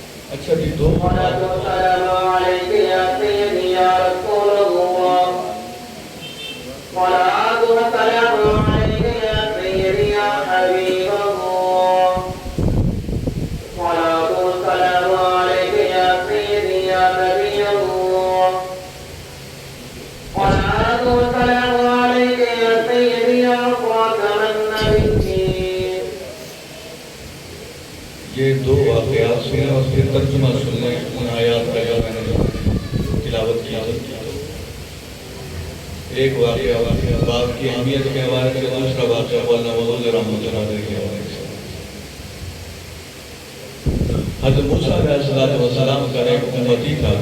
اشہد ان لا الہ الا اللہ. اشہد ان اچھا جی دو السلام علیکم یا سیدی یا رسول اللہ. السلام علیکم یا سیدی یا حبیب اللہ. السلام علیکم یا سیدی یا نبی اللہ. السلام علیکم یا سیدی یا خاتم النبیین. یہ دو واقعات سنیں اور پھر ترجمہ سن لیں ان آیات کا جو میں نے تلاوت کیا. ایک واقعہ باپ کی اہمیت کے حوالے سے, دوسرا واقعہ مولانا مودودی رحمۃ اللہ علیہ کے حوالے سے. حضرت موسیٰ علیہ السلام کا ایک امتی تھا.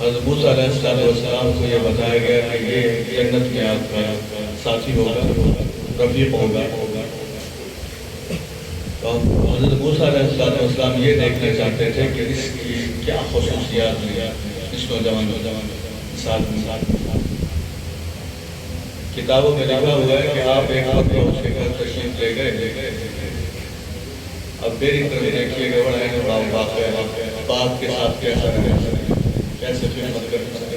حضرت موسیٰ علیہ السلام کو یہ بتایا گیا کہ یہ جنت میں آپ کا ساتھی ہوگا, رفیق ہوگا. تو حضرت موسیٰ علیہ السلام یہ دیکھنا چاہتے تھے کہ اس کی کیا خصوصیات ہیں اس نوجوان مثال کتابوں میں لکھا ہوا ہے کہ آپ ایک وقت اس کے گھر تشریف لے گئے. اب میری طرف دیکھیے گا بڑا ہے واقعہ ہے باپ کے ساتھ کیسا رہے کیسے خدمت کر سکتے.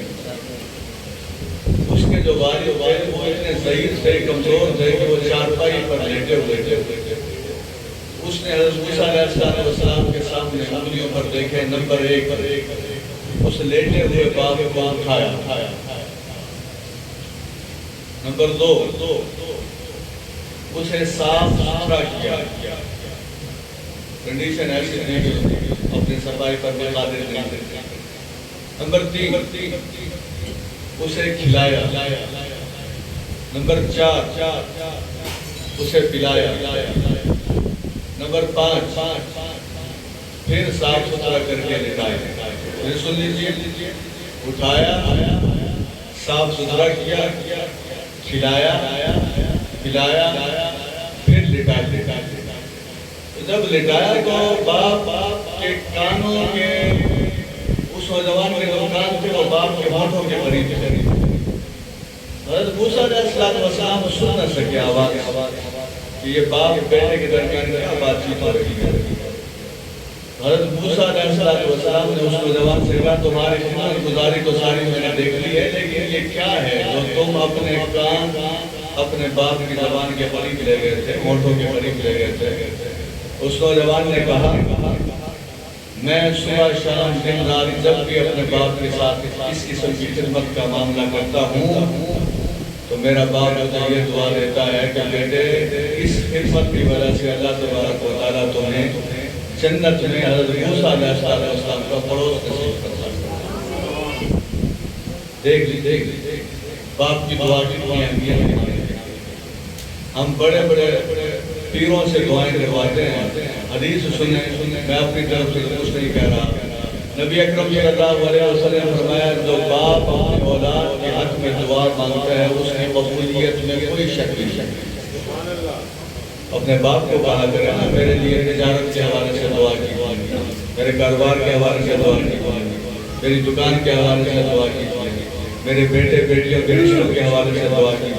اس کے جو والد تھے وہ اتنے ضعیف تھے کمزور تھے کہ وہ چارپائی پر لیٹے ہوئے تھے. اس نے حضرت موسیٰ علیہ السلام کے سامنے انگلیوں پر دیکھے نمبر 1 اس لیٹے ہوئے باپ کو اٹھایا. نمبر 2 اسے صاف ستھرا کیا. کنڈیشن ایسی نہیں کہ اپنی صفائی پر بھی قادر نہیں تھے. نمبر 3 اسے کھلایا. نمبر 4 اسے پلایا. نمبر 5 پھر صاف ستھرا کر کے لٹایا. پھر سن لیجیے اٹھایا صاف ستھرا کیا کھلایا پلایا پھر لٹایا. جب لٹایا تو باپ کے کانوں کے اس نوجوان کے جو کان تھے وہ باپ کے ہونٹوں کے قریب تھے. حضرت موسیٰ علیہ السلام سن نہ سکے آواز کہ یہ باپ بیٹے کے درمیان کیا بات چیت ہو رہی ہے. حضرت موسیٰ علیہ السلام نے اس نوجوان سے کہا تمہاری خدمت گزاری تو ساری میں نے دیکھ لی ہے لیکن یہ کیا ہے جو تم اپنے کان اپنے باپ کی زبان کے قریب لے گئے تھے ہونٹوں کے قریب لے گئے تھے. اس نوجوان نے کہا میں صبح شام دن رات جب بھی اپنے باپ کے ساتھ اس قسم کی خدمت کا معاملہ کرتا ہوں تو میرا باپ مجھے یہ دعا دیتا ہے کہ بیٹے اس خدمت کی وجہ سے اللہ تبارک و تعالیٰ تمہیں جنت میں حضرت موسیٰ علیہ السلام کا پڑوس نصیب کرتا. دیکھ لیجیے باپ کی دعا کتنی اہمیت ہے. ہم بڑے بڑے پیروں سے دعائیں کرواتے ہیں. حدیث سنیں میں اپنی طرف سے کچھ نہیں کہہ رہا. نبی اکرم صلی اللہ علیہ وسلم فرمایا جو باپ اپنے اولاد کے حق میں دعا مانگتا ہے اس کی قبولیت میں کوئی شک نہیں. اپنے باپ کو کہا کرے نا میرے لیے تجارت کے حوالے سے دعا کی, میرے کاروبار کے حوالے سے دعا کی, میری دکان کے حوالے سے دعا کی, میرے بیٹے بیٹیوں کے رشتوں کے حوالے سے دعا کی.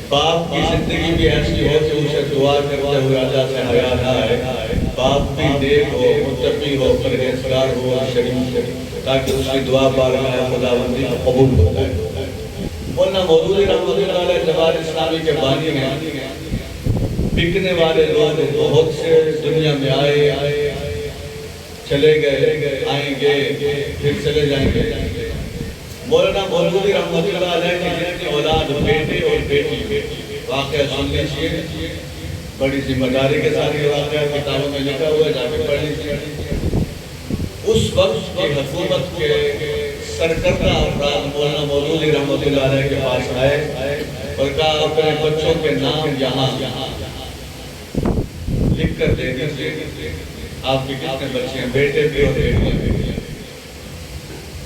باپ کی زندگی بھی ایسی ہو کہ اسے دعا کرتے ہوئے اللہ سے حیا نہ آئے. باپ بھی نیک ہو متقی ہو پرہیزگار ہو اور شریف ہو تاکہ اس کی دعا بارگاہ خداوندی قبول ہو جائے. مولانا مودودی رحمۃ اللہ علیہ جماعت اسلامی کے بانی ہیں. بکنے والے لوگ بہت سے دنیا میں آئے چلے گئے آئیں گے پھر چلے جائیں گے. مولانا مودودی رحمۃ اللہ علیہ کی جتنی اولاد بیٹے اور بیٹی واقعہ سن لیجیے. بڑی ذمہ داری کے ساتھ یہ واقعہ کتابوں میں لکھا ہوا ہے جا کے پڑھ لیجیے. اس وقت کی حکومت کے سرکردہ افراد مولانا مودودی رحمۃ اللہ علیہ کے پاس آئے اور کہا اپنے بچوں کے نام یہاں لکھ کر دے دیجیے. آپ کے کتنے بچے ہیں بیٹے بھی اور بیٹیاں بھی.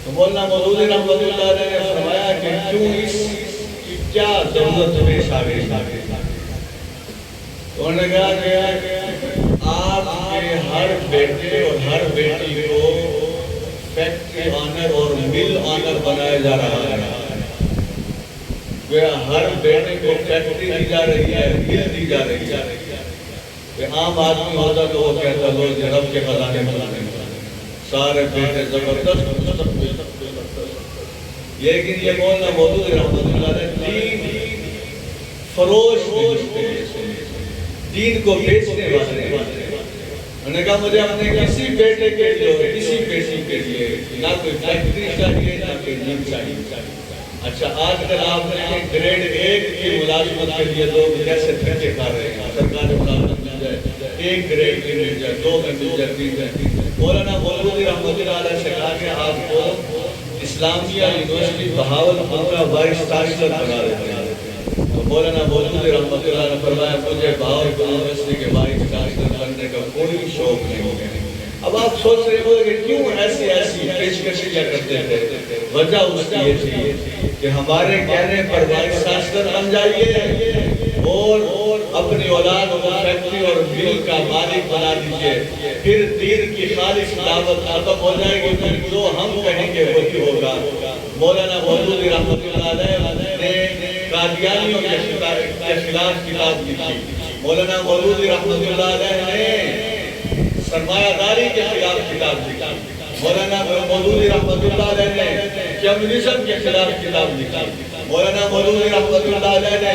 تو مولانا مودودی رحمۃ اللہ علیہ نے فرمایا کہ کیوں اس کی کیا ضرورت پیش آ گئی. تو انہوں نے کہا کہ آپ کے ہر بیٹے اور ہر بیٹی کو فیکٹری آنر اور مل آنر بنایا جا رہا ہے. ہر بیٹے کو فیکٹری دی جا رہی ہے مل دی جا رہی ہے. عام آدمی ہوتا تو وہ کہتا لوگ رب کے خزانے میں سارے بیٹے زبردست. لیکن یہ مولانا مودودی رحمۃ اللہ علیہ دین فروش دین کو بیچنے والے. انہوں نے کہا مجھے اپنے کسی بیٹے کے لیے کسی بیٹی کے لیے نہ کوئی فیکٹری چاہیے نہ کوئی جم چاہیے. اچھا آج کل آپ نے گریڈ 1 کی ملازمت کے لیے لوگ کیسے دھکے کھا رہے ہیں. سرکاری ملازمت مل جائے 1 گریڈ کی مل جائے 2 میں مل جائے 3 میں. مولانا مودودی رحمۃ اللہ علیہ سے کہا کہ آپ کو اسلامیہ یونیورسٹی بہاولپور کا وائس چانسلر بنا دیتے ہیں. تو مولانا مودودی رحمۃ اللہ نے فرمایا مجھے بہاولپور یونیورسٹی کے وائس چانسلر بننے کا کوئی شوق نہیں ہے. اب آپ سوچ رہے ہو کہ کیوں ایسی پیشکشیاں کرتے تھے. وجہ اس کی یہ تھی کہ ہمارے کہنے پر وائس چانسلر بن جائیے اور اپنی اولاد کو فیکٹری اور مل کا مالک بنا دیجئے، پھر دین کی خالص دعوت ختم ہو جائے گی، پھر جو ہم کہیں گے وہی ہوگا۔ مولانا مودودی رحمۃ اللہ علیہ نے قادیانیوں کے خلاف کتاب لکھی، مولانا مودودی رحمۃ اللہ علیہ نے سرمایہ داری کے خلاف کتاب لکھی، مولانا مودودی رحمۃ اللہ علیہ نے کمیونزم کے خلاف کتاب لکھی، مولانا مودودی رحمۃ اللہ علیہ نے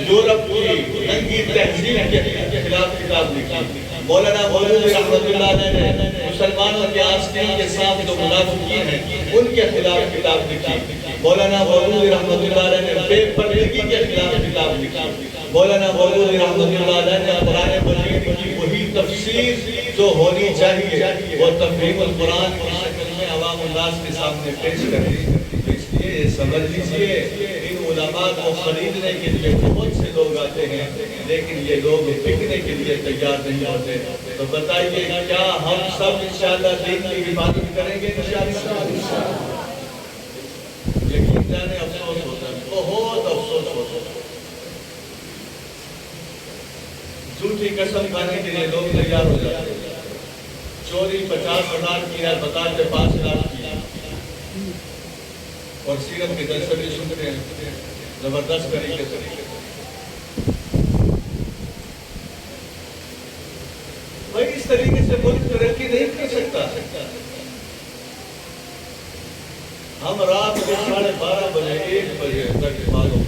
یورپ کی ننگی تہذیب کے خلاف کتاب لکھی، مولانا مودودی رحمۃ اللہ علیہ نے مسلمانوں کے آستین کے ساتھ جو منافقین ہیں ان کے خلاف کتاب لکھی، مولانا مودودی رحمۃ اللہ علیہ نے بے پردگی کے خلاف کتاب لکھی، مولانا مودودی رحمۃ اللہ علیہ نے قرآن مجید کی وہی تفسیر جو ہونی چاہیے وہ تفہیم القرآن کی شکل میں عوام الناس کے سامنے پیش کر دی۔ اس لیے سمجھ لیجئے ان علماء کو خریدنے کے لیے بہت سے لوگ آتے ہیں، لیکن یہ لوگ بکنے کے لیے تیار نہیں ہوتے۔ تو بتائیے کیا ہم سب انشاءاللہ دین کی حفاظت کریں گے انشاءاللہ؟ یقین جانے افسوس ہوتا ہے، بہت افسوس ہوتا ہے۔ جھوٹی قسم کھانے کے لیے لوگ تیار ہو جاتے ہیں، چوری 50,000 کی ہے، بتاتے 5 لاکھ کی، اور سیرت کے جلسے بھی سنتے ہیں زبردست طریقے سے۔ بھائی اس طریقے سے ملک ترقی نہیں کر سکتا۔ ہم رات کو 12:30 بجے 1 بجے تک معلوم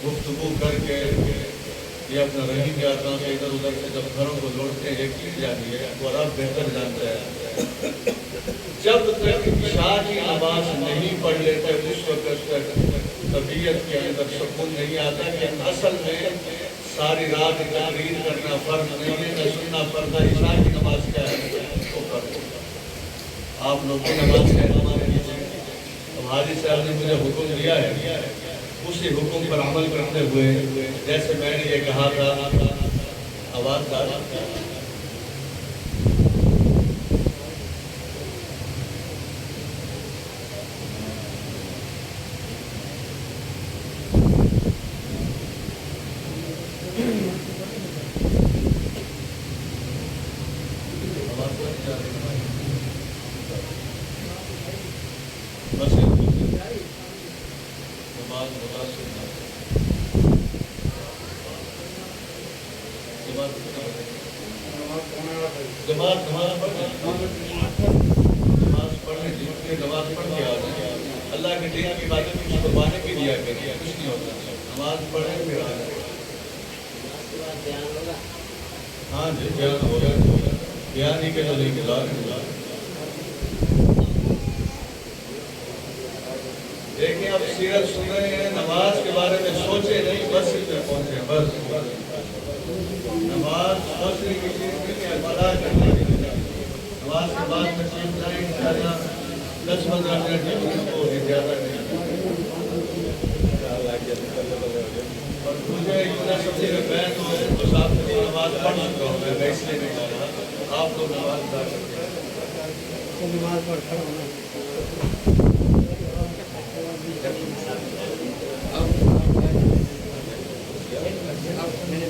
گفتگو کر کے یہ اپنا رہی کے آتا سے ادھر ادھر سے جب گھروں کو لوٹتے ہیں ایک چیز جانی ہے وہ رب بہتر جانتا ہے، جب تک عشاء کی نماز نہیں پڑھ لیتے اس وقت تک طبیعت کے اندر سکون نہیں آتا کہ اصل میں ساری رات تقریر کرنا فرض نہیں ہے، نہ سننا فرض ہے، عشاء کی نماز کیا ہے وہ فرض۔ آپ لوگ کی نماز کا اہتمام کیجیے۔ اب حاجی صاحب نے مجھے حکم دیا ہے، اسی حکم پر عمل کرتے ہوئے جیسے میں نے یہ کہا تھا آواز دار نماز پڑھنے جتنے نماز پڑھ کے آ جائیں اللہ کے دین کی باتیں کچھ قربانے کے لیا کریں، کچھ نہیں ہوتا، نماز پڑھنے پھر آ جائیں۔ ہاں جی بیان ہوگا، بیان ہی کے تو نہیں گزار دیکھیں اب سیرت سن رہے ہیں، نماز کے بارے میں سوچے نہیں، بس اس پہ پہنچے، بس نماز سوچنے کی چیز نہیں ہے، ادا کرنے کی چیز ہے۔ نماز کے بعد میں چیز جائیں انشاءاللہ 10-15 منٹ کو زیادہ نہیں، اور مجھے اتنا سمجھے کہ میں تو صاحب کی نماز پڑھ چکا ہوں، میں اس لیے نہیں آ رہا، آپ لوگ نماز ادا کرتے ہیں، نماز پڑھ کھڑا ہونا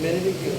میں نے بھی کیا